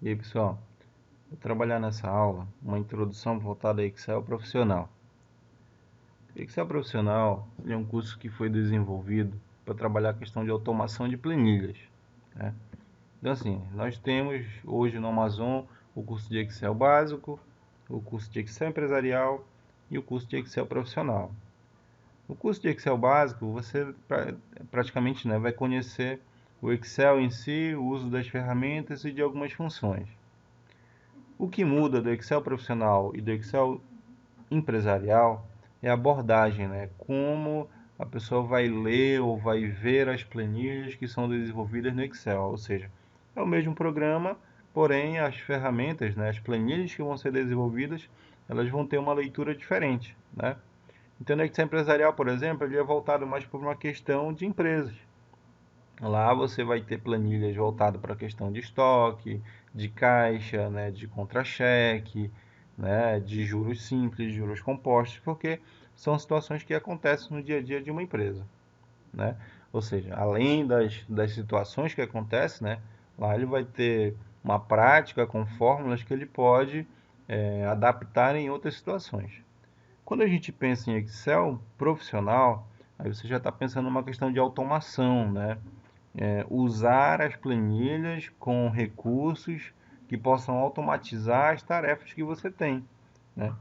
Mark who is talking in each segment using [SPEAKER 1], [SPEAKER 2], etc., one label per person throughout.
[SPEAKER 1] E aí, pessoal, vou trabalhar nessa aula uma introdução voltada a Excel profissional. Excel profissional é um curso que foi desenvolvido para trabalhar a questão de automação de planilhas, né? Então, assim, nós temos hoje no Amazon o curso de Excel básico, o curso de Excel empresarial e o curso de Excel profissional. No curso de Excel básico, você praticamente, né, vai conhecer o Excel em si, o uso das ferramentas e de algumas funções. O que muda do Excel profissional e do Excel empresarial é a abordagem, né? Como a pessoa vai ler ou vai ver as planilhas que são desenvolvidas no Excel. Ou seja, é o mesmo programa, porém as ferramentas, né, as planilhas que vão ser desenvolvidas, elas vão ter uma leitura diferente, né? Então, no Excel empresarial, por exemplo, ele é voltado mais para uma questão de empresas. Lá você vai ter planilhas voltadas para a questão de estoque, de caixa, né, de contra-cheque, né, de juros simples, juros compostos, porque são situações que acontecem no dia a dia de uma empresa, né? Ou seja, além das situações que acontecem, né, lá ele vai ter uma prática com fórmulas que ele pode adaptar em outras situações. Quando a gente pensa em Excel profissional, aí você já está pensando numa questão de automação, né? Usar as planilhas com recursos que possam automatizar as tarefas que você tem, né?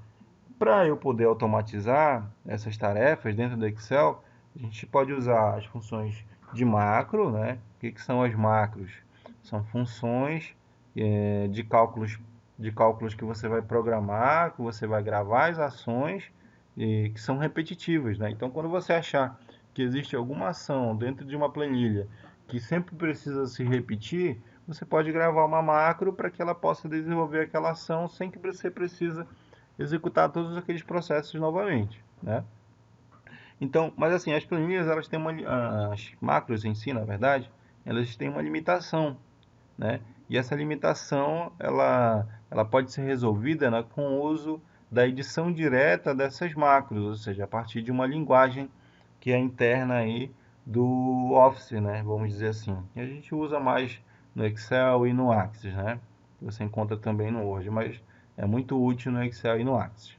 [SPEAKER 1] Para eu poder automatizar essas tarefas dentro do Excel, a gente pode usar as funções de macro, né? O que são as macros? São funções de cálculos que você vai programar, que você vai gravar as ações e que são repetitivas, né? Então, quando você achar que existe alguma ação dentro de uma planilha que sempre precisa se repetir, você pode gravar uma macro para que ela possa desenvolver aquela ação sem que você precisa executar todos aqueles processos novamente, né? Então, mas assim, as planilhas, elas têm as macros em si, na verdade, elas têm uma limitação, né? E essa limitação, ela pode ser resolvida, né, com o uso da edição direta dessas macros, ou seja, a partir de uma linguagem que é interna aí do Office, né? Vamos dizer assim. E a gente usa mais no Excel e no Access, né? Você encontra também no Word, mas é muito útil no Excel e no Access.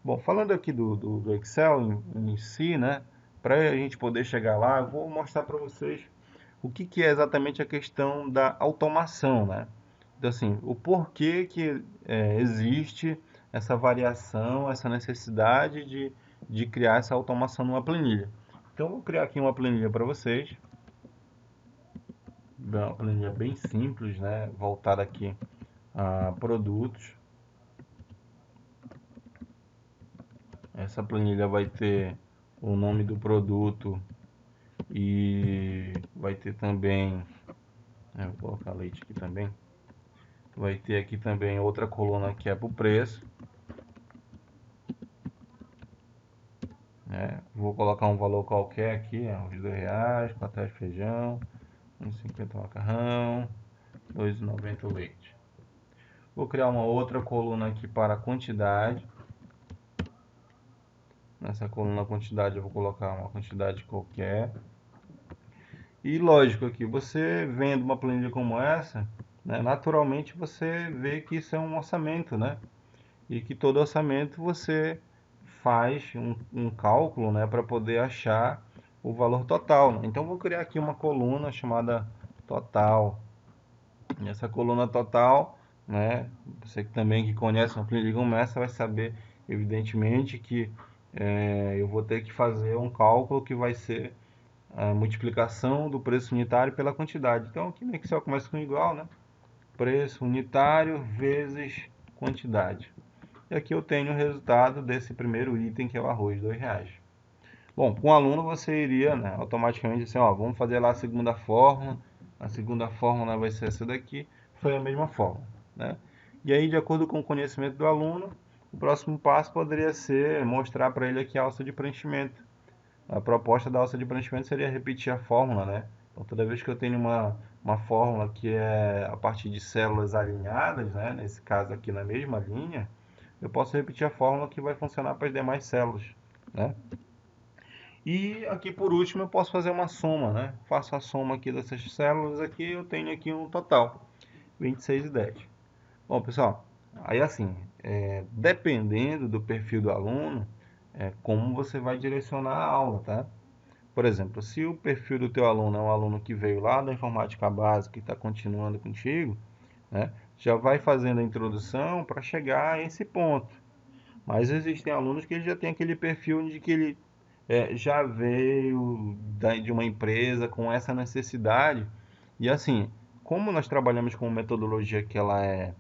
[SPEAKER 1] Bom, falando aqui do Excel em si, né? Para a gente poder chegar lá, eu vou mostrar para vocês o que é exatamente a questão da automação, né? Então, assim, o porquê que existe essa variação, essa necessidade de criar essa automação numa planilha. Então, eu vou criar aqui uma planilha para vocês, uma planilha bem simples, né? Voltada aqui a produtos. Essa planilha vai ter o nome do produto e vai ter também, vou colocar leite aqui também, vai ter aqui também outra coluna que é para o preço, né? Vou colocar um valor qualquer aqui, uns R$ 2, R$ 4 feijão, 1,50 macarrão, 2,90 o leite. Vou criar uma outra coluna aqui para a quantidade. Nessa coluna quantidade eu vou colocar uma quantidade qualquer. E lógico aqui, você vendo uma planilha como essa, né, naturalmente você vê que isso é um orçamento, né? E que todo orçamento você faz um cálculo, né, para poder achar o valor total, né? Então vou criar aqui uma coluna chamada total. E essa coluna total, né, você que também que conhece uma planilha como essa vai saber, evidentemente, que eu vou ter que fazer um cálculo que vai ser a multiplicação do preço unitário pela quantidade. Então aqui no Excel começa com igual, né? Preço unitário vezes quantidade. E aqui eu tenho o resultado desse primeiro item, que é o arroz, R$ 2. Bom, com o aluno você iria, né, automaticamente assim, ó, vamos fazer lá a segunda fórmula. A segunda fórmula vai ser essa daqui. Foi a mesma fórmula, né? E aí, de acordo com o conhecimento do aluno, o próximo passo poderia ser mostrar para ele aqui a alça de preenchimento. A proposta da alça de preenchimento seria repetir a fórmula, né? Então, toda vez que eu tenho uma fórmula que é a partir de células alinhadas, né? Nesse caso aqui na mesma linha, eu posso repetir a fórmula que vai funcionar para as demais células, né? E aqui por último eu posso fazer uma soma, né? Faço a soma aqui dessas células aqui, eu tenho aqui um total, 26 e 10. Bom, pessoal, aí assim, dependendo do perfil do aluno, como você vai direcionar a aula, tá? Por exemplo, se o perfil do teu aluno é um aluno que veio lá da informática básica e está continuando contigo, né, já vai fazendo a introdução para chegar a esse ponto. Mas existem alunos que já têm aquele perfil de que ele já veio de uma empresa com essa necessidade. E assim, como nós trabalhamos com metodologia que ela é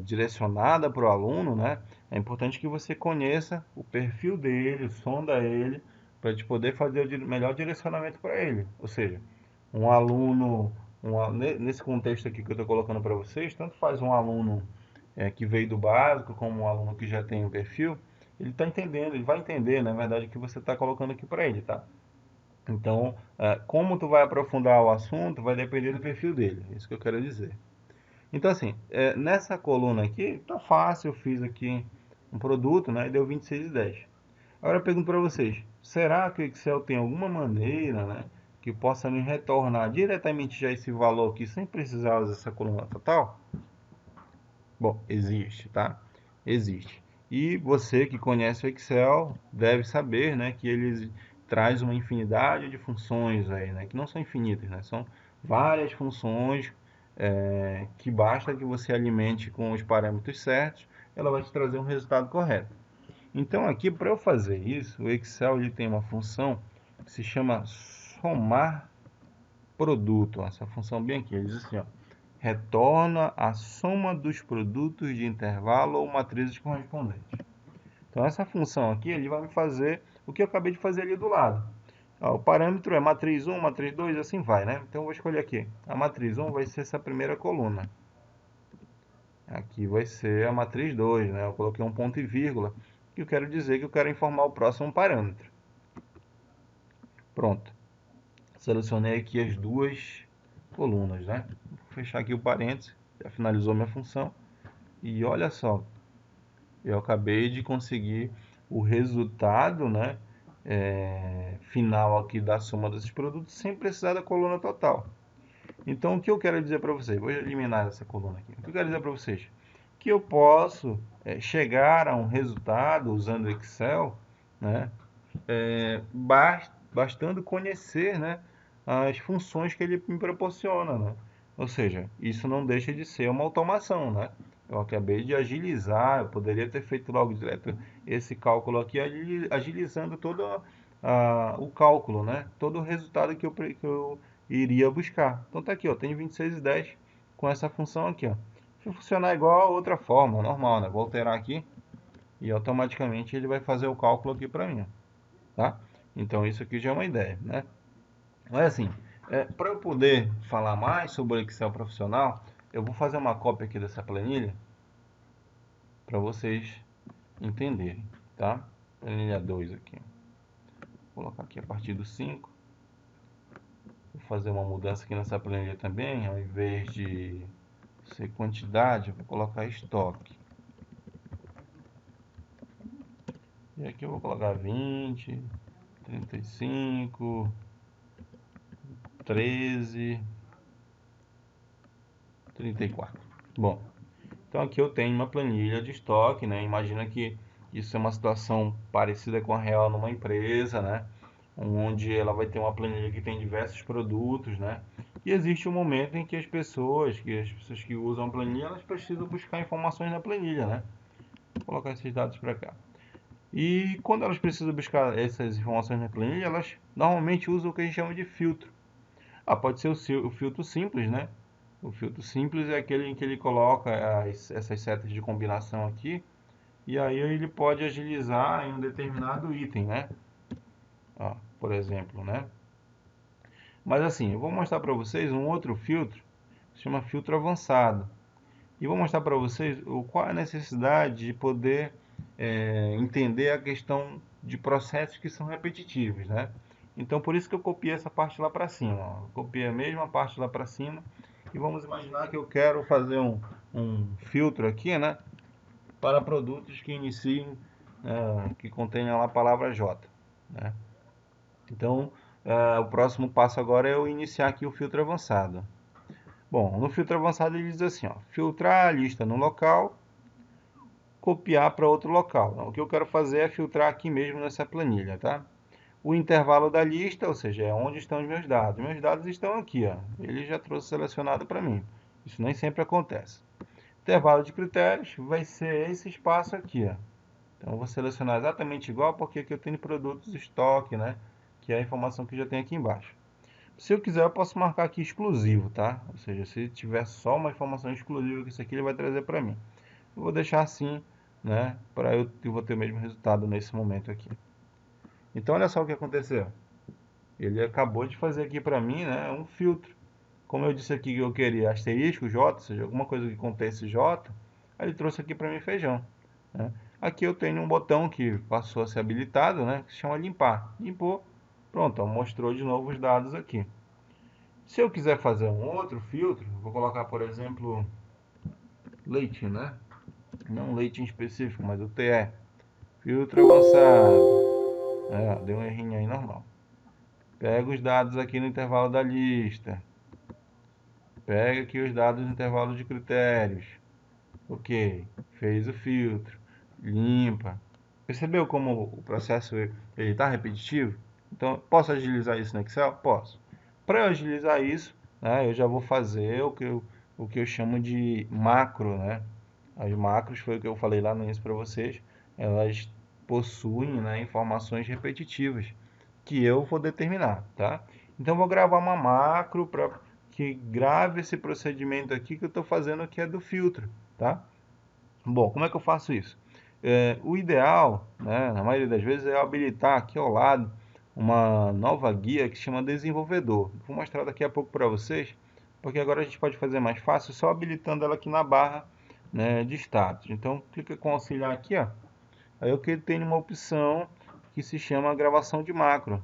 [SPEAKER 1] direcionada para o aluno, né? É importante que você conheça o perfil dele, sonda ele, para te poder fazer o melhor direcionamento para ele. Ou seja, um aluno, nesse contexto aqui que eu estou colocando para vocês, tanto faz um aluno que veio do básico, como um aluno que já tem um perfil, ele está entendendo, ele vai entender, na verdade, o que você está colocando aqui para ele, tá? Então, como tu vai aprofundar o assunto vai depender do perfil dele, é isso que eu quero dizer. Então, assim, nessa coluna aqui, tá fácil, eu fiz aqui um produto, né, e deu 26,10. Agora eu pergunto para vocês, será que o Excel tem alguma maneira, né, que possa me retornar diretamente já esse valor aqui, sem precisar usar essa coluna total? Bom, existe, tá? Existe. E você que conhece o Excel deve saber, né, que ele traz uma infinidade de funções aí, né, que não são infinitas, né, são várias funções que basta que você alimente com os parâmetros certos, ela vai te trazer um resultado correto. Então aqui para eu fazer isso, o Excel ele tem uma função que se chama somar produto. Essa função bem aqui, ele diz assim, ó, retorna a soma dos produtos de intervalo ou matrizes correspondentes. Então essa função aqui, ele vai me fazer o que eu acabei de fazer ali do lado. Ó, o parâmetro é matriz 1, matriz 2, assim vai, né? Então eu vou escolher aqui. A matriz 1 vai ser essa primeira coluna. Aqui vai ser a matriz 2, né? Eu coloquei um ponto e vírgula, que eu quero dizer que eu quero informar o próximo parâmetro. Pronto. Selecionei aqui as duas colunas, né? Vou fechar aqui o parênteses, já finalizou minha função. E olha só, eu acabei de conseguir o resultado, né, final aqui da soma desses produtos sem precisar da coluna total. Então, o que eu quero dizer para vocês? Vou eliminar essa coluna aqui. O que eu quero dizer para vocês? Que eu posso chegar a um resultado usando o Excel, né, bastando conhecer, né, as funções que ele me proporciona, né? Ou seja, isso não deixa de ser uma automação, né? Eu acabei de agilizar, eu poderia ter feito logo direto esse cálculo aqui, agilizando todo o cálculo, né? Todo o resultado que eu iria buscar. Então tá aqui, ó, tem 26,10 com essa função aqui, ó. Se funcionar igual a outra forma, normal, né? Vou alterar aqui e automaticamente ele vai fazer o cálculo aqui para mim, tá? Então isso aqui já é uma ideia, né? Mas assim, para eu poder falar mais sobre o Excel profissional, eu vou fazer uma cópia aqui dessa planilha para vocês entenderem, tá? Planilha 2 aqui. Vou colocar aqui a partir do 5. Vou fazer uma mudança aqui nessa planilha também, ao invés de ser quantidade, eu vou colocar estoque. E aqui eu vou colocar 20, 35, 13, 34. Bom, então aqui eu tenho uma planilha de estoque, né? Imagina que isso é uma situação parecida com a real numa empresa, né? Onde ela vai ter uma planilha que tem diversos produtos, né? E existe um momento em que as pessoas que usam a planilha, elas precisam buscar informações na planilha, né? Vou colocar esses dados para cá. E quando elas precisam buscar essas informações na planilha, elas normalmente usam o que a gente chama de filtro. Pode ser o filtro simples, né? O filtro simples é aquele em que ele coloca essas setas de combinação aqui, e aí ele pode agilizar em um determinado item, né? Por exemplo, né? Mas assim, eu vou mostrar para vocês um outro filtro, que se chama filtro avançado. E vou mostrar para vocês qual é a necessidade de poder entender a questão de processos que são repetitivos, né? Então, por isso que eu copiei essa parte lá para cima. Ó. Copiei a mesma parte lá para cima. E vamos imaginar que eu quero fazer um filtro aqui, né? Para produtos que iniciem, que contenham a palavra J, né? Então, o próximo passo agora é eu iniciar aqui o filtro avançado. Bom, no filtro avançado ele diz assim, ó, filtrar a lista no local, copiar para outro local. Então, o que eu quero fazer é filtrar aqui mesmo nessa planilha, tá? O intervalo da lista, ou seja, é onde estão os meus dados. Meus dados estão aqui, ó. Ele já trouxe selecionado para mim. Isso nem sempre acontece. Intervalo de critérios vai ser esse espaço aqui, ó. Então, eu vou selecionar exatamente igual, porque aqui eu tenho produtos estoque, né? Que é a informação que já tem aqui embaixo. Se eu quiser, eu posso marcar aqui exclusivo, tá? Ou seja, se tiver só uma informação exclusiva que isso aqui ele vai trazer para mim. Eu vou deixar assim, né? Para eu vou ter o mesmo resultado nesse momento aqui. Então, olha só o que aconteceu. Ele acabou de fazer aqui para mim, né, um filtro. Como eu disse aqui que eu queria asterisco, J, ou seja, alguma coisa que contesse J, aí ele trouxe aqui para mim feijão. Né? Aqui eu tenho um botão que passou a ser habilitado, né, que se chama limpar. Limpou, pronto, ó, mostrou de novo os dados aqui. Se eu quiser fazer um outro filtro, vou colocar, por exemplo, leite, né? Não leite em específico, mas o TE. Filtro avançado. Deu um errinho aí normal. Pega os dados aqui no intervalo da lista. Pega aqui os dados no intervalo de critérios. Ok, fez o filtro. Limpa. Percebeu como o processo está repetitivo? Então, posso agilizar isso no Excel? Posso. Para eu agilizar isso, né, eu já vou fazer o que eu chamo de macro. Né? As macros, foi o que eu falei lá no início para vocês, elas possuem, né, informações repetitivas que eu vou determinar, tá? Então, eu vou gravar uma macro para que grave esse procedimento aqui que eu estou fazendo, que é do filtro, tá? Bom, como é que eu faço isso? O ideal, né, na maioria das vezes, é habilitar aqui ao lado uma nova guia que chama desenvolvedor. Vou mostrar daqui a pouco para vocês, porque agora a gente pode fazer mais fácil só habilitando ela aqui na barra, né, de status. Então, clica com auxiliar aqui, ó. Aí eu tenho uma opção que se chama gravação de macro.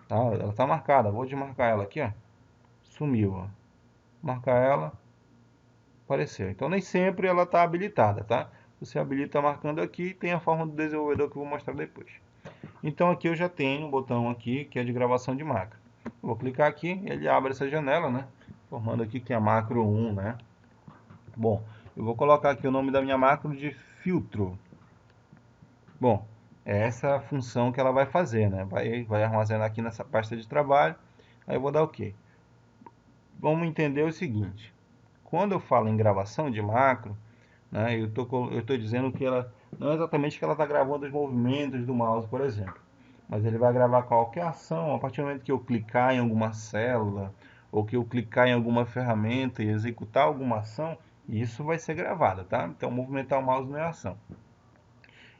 [SPEAKER 1] Tá? Ela está marcada, vou desmarcar ela aqui, ó. Sumiu, ó. Marcar ela, apareceu. Então nem sempre ela está habilitada, tá? Você habilita marcando aqui e tem a forma do desenvolvedor que eu vou mostrar depois. Então aqui eu já tenho um botão aqui que é de gravação de macro. Vou clicar aqui, ele abre essa janela, né? Formando aqui que é a macro 1, né? Bom, eu vou colocar aqui o nome da minha macro de filtro. Bom, é essa a função que ela vai fazer, né? Vai armazenar aqui nessa pasta de trabalho. Aí eu vou dar OK. Vamos entender o seguinte. Quando eu falo em gravação de macro, né, eu tô dizendo que ela não é exatamente que ela está gravando os movimentos do mouse, por exemplo, mas ele vai gravar qualquer ação a partir do momento que eu clicar em alguma célula ou que eu clicar em alguma ferramenta e executar alguma ação, isso vai ser gravado, tá? Então, movimentar o mouse não é ação.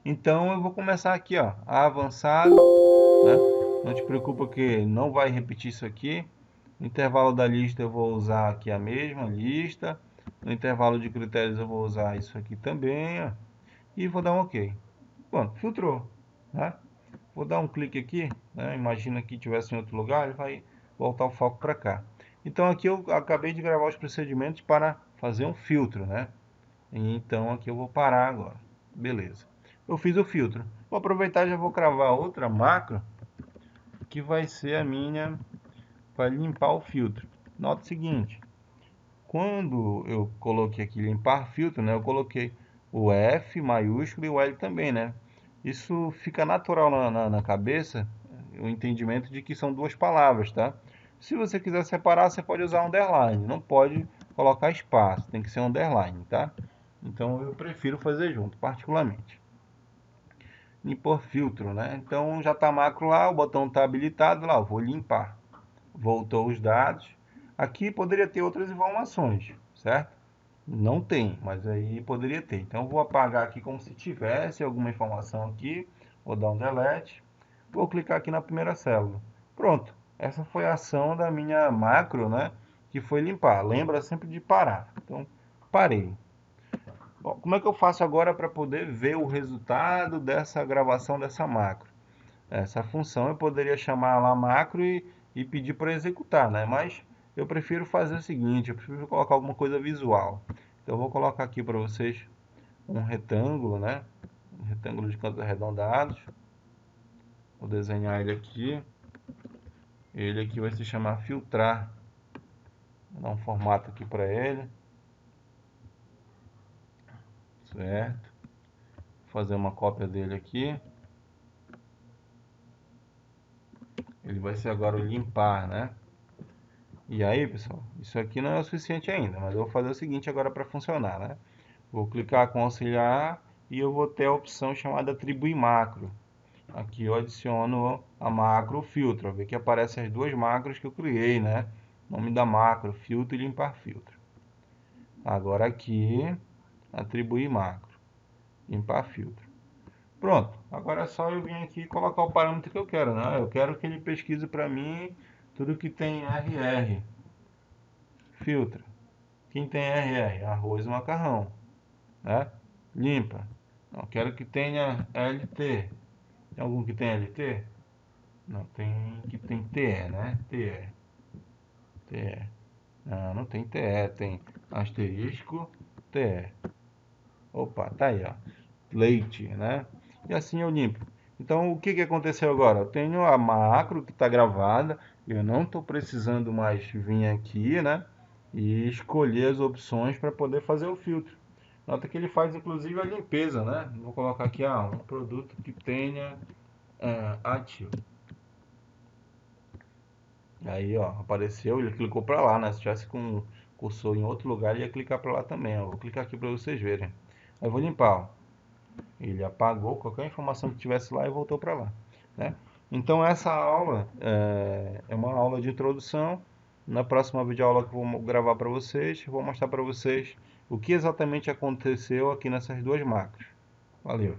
[SPEAKER 1] Então, eu vou começar aqui, ó, avançado, né? Não te preocupa que não vai repetir isso aqui. No intervalo da lista eu vou usar aqui a mesma lista. No intervalo de critérios eu vou usar isso aqui também, ó, e vou dar um OK. Pronto, filtrou, né? Vou dar um clique aqui, né? Imagina que tivesse em outro lugar, ele vai voltar o foco para cá. Então aqui eu acabei de gravar os procedimentos para fazer um filtro, né? Então aqui eu vou parar agora. Beleza. Eu fiz o filtro. Vou aproveitar e já vou cravar outra macro que vai ser a minha para limpar o filtro. Nota o seguinte, quando eu coloquei aqui limpar filtro, né, eu coloquei o F maiúsculo e o L também, né? Isso fica natural na cabeça, o entendimento de que são duas palavras, tá? Se você quiser separar, você pode usar underline, não pode colocar espaço, tem que ser underline, tá? Então eu prefiro fazer junto, particularmente. Limpar filtro, né? Então já está macro lá, o botão está habilitado lá, eu vou limpar. Voltou os dados. Aqui poderia ter outras informações, certo? Não tem, mas aí poderia ter. Então, eu vou apagar aqui como se tivesse alguma informação aqui. Vou dar um delete. Vou clicar aqui na primeira célula. Pronto. Essa foi a ação da minha macro, né? Que foi limpar. Lembra sempre de parar. Então, parei. Bom, como é que eu faço agora para poder ver o resultado dessa gravação dessa macro? Essa função eu poderia chamar lá macro e pedir para executar, né? Mas eu prefiro fazer o seguinte, eu prefiro colocar alguma coisa visual. Então eu vou colocar aqui para vocês um retângulo, né? Um retângulo de cantos arredondados. Vou desenhar ele aqui. Ele aqui vai se chamar filtrar. Vou dar um formato aqui para ele. Certo. Vou fazer uma cópia dele aqui. Ele vai ser agora o limpar, né? E aí, pessoal, isso aqui não é o suficiente ainda, mas eu vou fazer o seguinte agora para funcionar, né? Vou clicar com auxiliar e eu vou ter a opção chamada atribuir macro. Aqui eu adiciono a macro filtro, vê que aparecem as duas macros que eu criei, né? Nome da macro, filtro e limpar filtro. Agora aqui, atribuir macro, limpar filtro. Pronto, agora é só eu vir aqui e colocar o parâmetro que eu quero, né? Eu quero que ele pesquise para mim tudo que tem RR. Filtra. Quem tem RR? Arroz e macarrão, né? Limpa. Não, quero que tenha LT. Tem algum que tem LT? Não, tem que tem TE, né? TE. TE. Não, não tem TE, tem asterisco TE. Opa, tá aí, ó. Leite, né? E assim eu limpo. Então, o que que aconteceu agora? Eu tenho a macro que está gravada, eu não estou precisando mais vir aqui, né? E escolher as opções para poder fazer o filtro. Nota que ele faz inclusive a limpeza, né? Vou colocar aqui, um produto que tenha ativo. Aí, ó, apareceu, ele clicou para lá, né? Se tivesse com o cursor em outro lugar, ele ia clicar para lá também, ó. Vou clicar aqui para vocês verem. Aí eu vou limpar, ó. Ele apagou qualquer informação que tivesse lá e voltou para lá, né? Então essa aula é uma aula de introdução. Na próxima videoaula que eu vou gravar para vocês, vou mostrar para vocês o que exatamente aconteceu aqui nessas duas macros. Valeu!